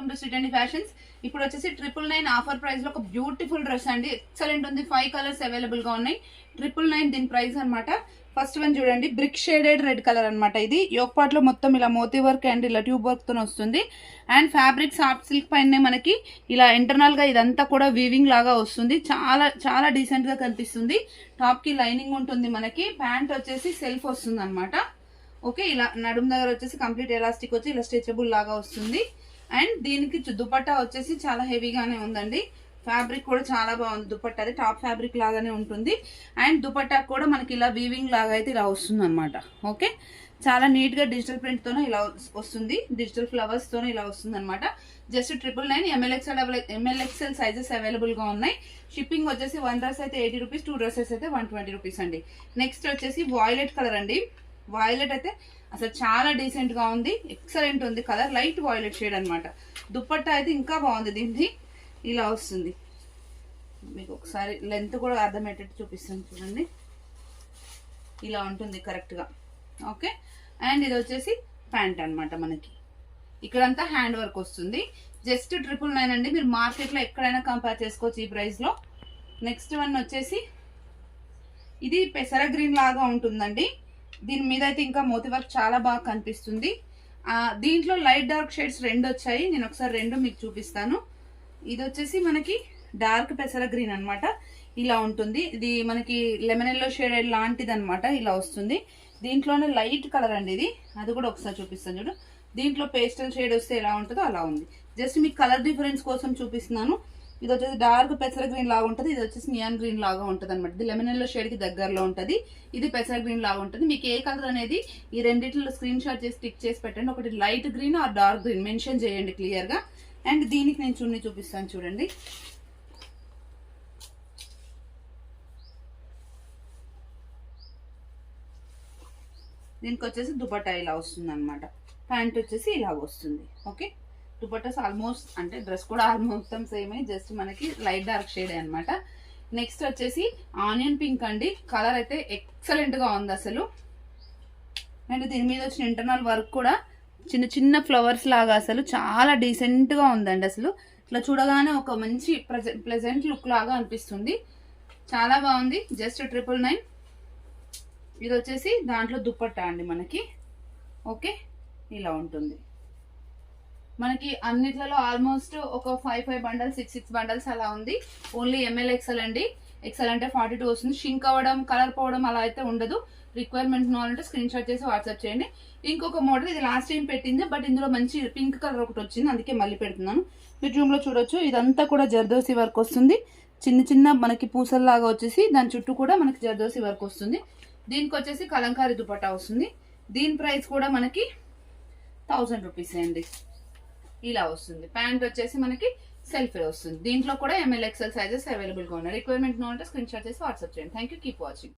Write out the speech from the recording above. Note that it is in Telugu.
Welcome to sweet and fashions. ఇప్పుడు వచ్చేసి 999 ఆఫర్ ప్రైస్ లో ఒక బ్యూటిఫుల్ డ్రెస్ అండి. ఎక్సలెంట్ ఉంది. 5 కలర్స్ అవైలబుల్ గా ఉన్నాయి. 999 దీని ప్రైస్ అనమాట. ఫస్ట్ వన్ చూడండి, బ్రిక్ షేడెడ్ రెడ్ కలర్ అనమాట. ఇది యోక్ పార్ట్ లో మొత్తం ఇలా మోతీ వర్క్ అండ్ ఇలా ట్యూబ్ వర్క్ తో వస్తుంది. అండ్ ఫ్యాబ్రిక్ సాఫ్ట్ సిల్క్ పైన మనకి ఇలా ఇంటర్నల్ గా ఇదంతా కూడా వీవింగ్ లాగా వస్తుంది. చాలా చాలా డీసెంట్ గా కనిపిస్తుంది. టాప్ కి లైనింగ్ ఉంటుంది. మనకి ప్యాంట్ వచ్చేసి సెల్ఫ్ వస్తుంది అనమాట. ఓకే, ఇలా నడుము దగ్గర వచ్చేసి కంప్లీట్ ఎలాస్టిక్ వచ్చి ఇలా స్ట్రెచబుల్ లాగా వస్తుంది. అండ్ దీనికి దుపట్టా వచ్చేసి చాలా హెవీగానే ఉందండి. ఫ్యాబ్రిక్ కూడా చాలా బాగుంది. దుపట్టా అది టాప్ ఫ్యాబ్రిక్ లాగానే ఉంటుంది. అండ్ దుపట్టా కూడా మనకి ఇలా వీవింగ్ లాగా అయితే ఇలా వస్తుంది అనమాట. ఓకే, చాలా నీట్ గా డిజిటల్ ప్రింట్ తోనే ఇలా వస్తుంది. డిజిటల్ ఫ్లవర్స్ తోనే ఇలా వస్తుంది అనమాట. జస్ట్ 999 MLXL సైజెస్ అవైలబుల్ గా ఉన్నాయి. షిప్పింగ్ వచ్చేసి 1 డ్రెస్ అయితే 80 రూపీస్, 2 డ్రెస్సెస్ అయితే 120 రూపీస్ అండి. నెక్స్ట్ వచ్చేసి వాయిలెట్ కలర్ అండి. వాయిలెట్ అయితే అసలు చాలా డీసెంట్ గా ఉంది. ఎక్సలెంట్ ఉంది కలర్. లైట్ వాయిలెట్ షేడ్ అనమాట. దుపట్టా అయితే ఇంకా బాగుంది. దీన్ని ఇలా వస్తుంది. మీకు ఒకసారి లెంత్ కూడా అర్థమయ్యేటట్టు చూపిస్తాను చూడండి. ఇలా ఉంటుంది కరెక్ట్ గా. ఓకే, అండ్ ఇది వచ్చేసి ప్యాంట్ అనమాట. మనకి ఇక్కడంతా హ్యాండ్ వర్క్ వస్తుంది. జస్ట్ 999 అండి. మీరు మార్కెట్ లో ఎక్కడైనా కంపేర్ చేసుకోవచ్చు ఈ ప్రైస్ లో. నెక్స్ట్ వన్ వచ్చేసి ఇది పెసర గ్రీన్ లాగా ఉంటుందండి. దీని మీద అయితే ఇంకా మోతీ వర్క్ చాలా బాగా కనిపిస్తుంది. దీంట్లో లైట్ డార్క్ షేడ్స్ 2 వచ్చాయి. నేను ఒకసారి 2 మీకు చూపిస్తాను. ఇది వచ్చేసి మనకి డార్క్ పెసర గ్రీన్ అనమాట. ఇలా ఉంటుంది. ఇది మనకి లెమన్ ఎల్లో షేడ్ లాంటిది అనమాట. ఇలా వస్తుంది. దీంట్లోనే లైట్ కలర్ అండి ఇది. అది కూడా ఒకసారి చూపిస్తాను చూడు. దీంట్లో పేస్టల్ షేడ్ వస్తే ఎలా ఉంటుందో అలా ఉంది. జస్ట్ మీకు కలర్ డిఫరెన్స్ కోసం చూపిస్తున్నాను. ఇది వచ్చేసి డార్క్ పెసర గ్రీన్ లాగా ఉంటుంది. ఇది వచ్చేసి నియాన్ గ్రీన్ లాగా ఉంటుంది అనమాట. ఇది లెమన్ ఎల్లో షేడ్ కి దగ్గరలో ఉంటుంది. ఇది పెసర గ్రీన్ లాగా ఉంటుంది. మీకు ఏ కలర్ అనేది ఈ రెండిట్లో స్క్రీన్ షాట్ చేసి టిక్ చేసి పెట్టండి. ఒకటి light green or dark green mention చేయండి క్లియర్ గా. అండ్ దీనికి నేను చున్నీ చూపిస్తాను చూడండి. దీనికి వచ్చేసి దుపట్టా ఇలా వస్తుంది అనమాట. ప్యాంట్ వచ్చేసి ఇలా వస్తుంది. ఓకే, దుపట్టాస్ ఆల్మోస్ట్ అంటే డ్రెస్ కూడా ఆల్మోస్ట్ సేమ్, జస్ట్ మనకి లైట్ డార్క్ షేడ్ అనమాట. నెక్స్ట్ వచ్చేసి ఆనియన్ పింక్ అండి. కలర్ అయితే ఎక్సలెంట్ గా ఉంది అసలు. అండ్ దీని మీద వచ్చిన ఇంటర్నల్ వర్క్ కూడా చిన్న చిన్న ఫ్లవర్స్ లాగా అసలు చాలా డీసెంట్ గా ఉందండి. అసలు ఇట్లా చూడగానే ఒక మంచి ప్లెజెంట్ లుక్ లాగా అనిపిస్తుంది. చాలా బాగుంది. జస్ట్ 999. ఇది వచ్చేసి దాంట్లో దుపట్టా అండి మనకి. ఓకే, ఇలా ఉంటుంది. మనకి అన్నిట్లలో ఆల్మోస్ట్ ఒక 5 బండల్స్ 6 బండల్స్ అలా ఉంది. ఓన్లీ MLXL అండి. ఎక్సెల్ అంటే 42 వస్తుంది. షింక్ అవ్వడం కలర్ పోవడం అలా అయితే ఉండదు. రిక్వైర్మెంట్ కావాలంటే స్క్రీన్ షాట్ చేసి వాట్సాప్ చేయండి. ఇంకొక మోడల్ ఇది లాస్ట్ టైం పెట్టింది, బట్ ఇందులో మంచి పింక్ కలర్ ఒకటి వచ్చింది, అందుకే మళ్ళీ పెడుతున్నాను. మీరు రూమ్ లో చూడొచ్చు. ఇదంతా కూడా జర్దోసి వర్క్ వస్తుంది. చిన్న చిన్న మనకి పూసల్లాగా వచ్చేసి దాని చుట్టూ కూడా మనకి జర్దోసి వర్క్ వస్తుంది. దీనికి వచ్చేసి కలంకారీ దుపట్టా వస్తుంది. దీని ప్రైస్ కూడా మనకి 1000 రూపీస్ అండి. ఇలా వస్తుంది. ప్యాంట్ వచ్చేసి మనకి సెల్ఫ్ వస్తుంది. దీంట్లో కూడా MLXL సైజెస్ అవైలబుల్ గా ఉన్నాయి. రిక్వైర్మెంట్ కావాలంటే స్క్రీన్ షాట్ చేసి వాట్సాప్ చేయండి. Thank you. Keep watching.